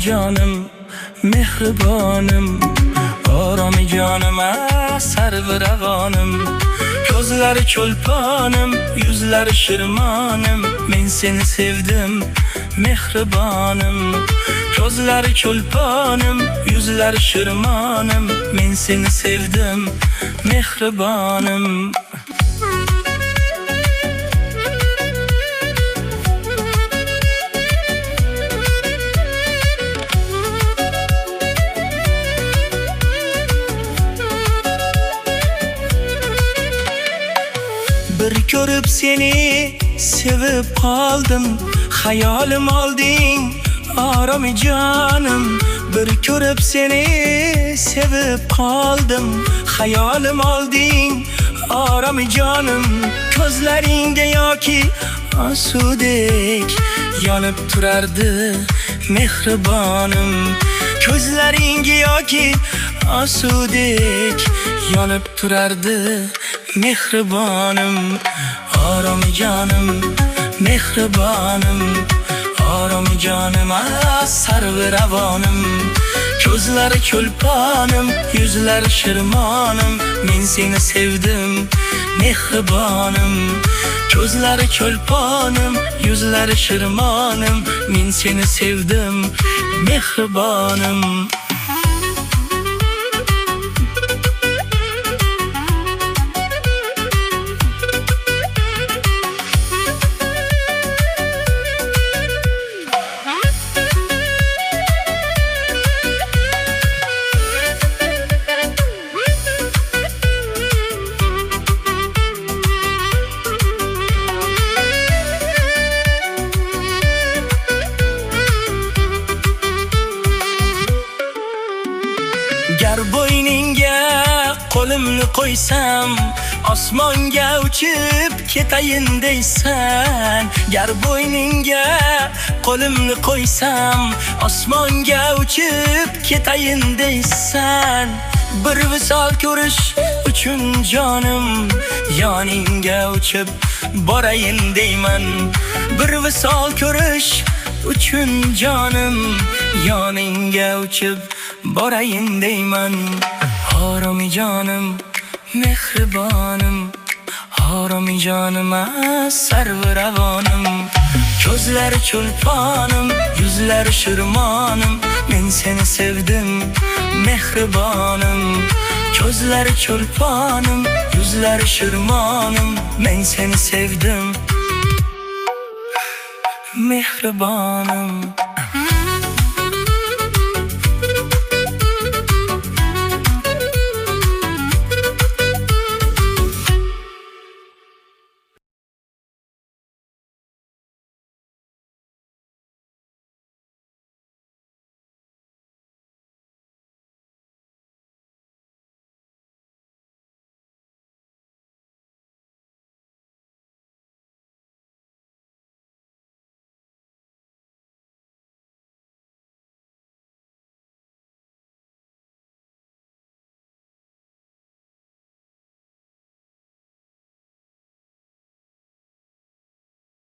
canım, mehribanım. Aromi canım, sarviravanım. Gözleri çolpanım, yüzleri şırmanım. Men seni sevdim, mehribanım. Gözleri çolpanım, yüzleri şırmanım. Men seni sevdim, mehribanım. Bir görüp seni sevip kaldım, hayalim aldın Aromi canım. Bir görüp seni sevip kaldım, hayalim aldın Aromi canım. Gözlerinde yoki asudek yanıp turardı mehribanım. Gözlerinde yoki asudek yanıp turardı mehribanım. Aromi canım, mehribanım. Aromi canım, sarviravanım. Gözleri çolpanım, yüzleri şırmanım. Men seni sevdim, mehribanım. Gözleri çolpanım, yüzleri şırmanım. Men seni sevdim, mehribanım. Gar bo'yningga qo'limni qo'ysam, osmonga uchib ketayin deysan. Gar bo'yningga qo'limni qo'ysam, osmonga uchib ketayin deysan. Bir visol ko'rish uchun jonim, yoningga uchib borayin deyman. Bir visol ko'rish uchun jonim, yoningga uchib borayin deyman. Aromi canım, mehribanım. Aromi canım, sarviravanım. Gözleri çolpanım, yüzleri şırmanım. Men seni sevdim, mehribanım. Gözleri çolpanım, yüzleri şırmanım. Men seni sevdim, mehribanım.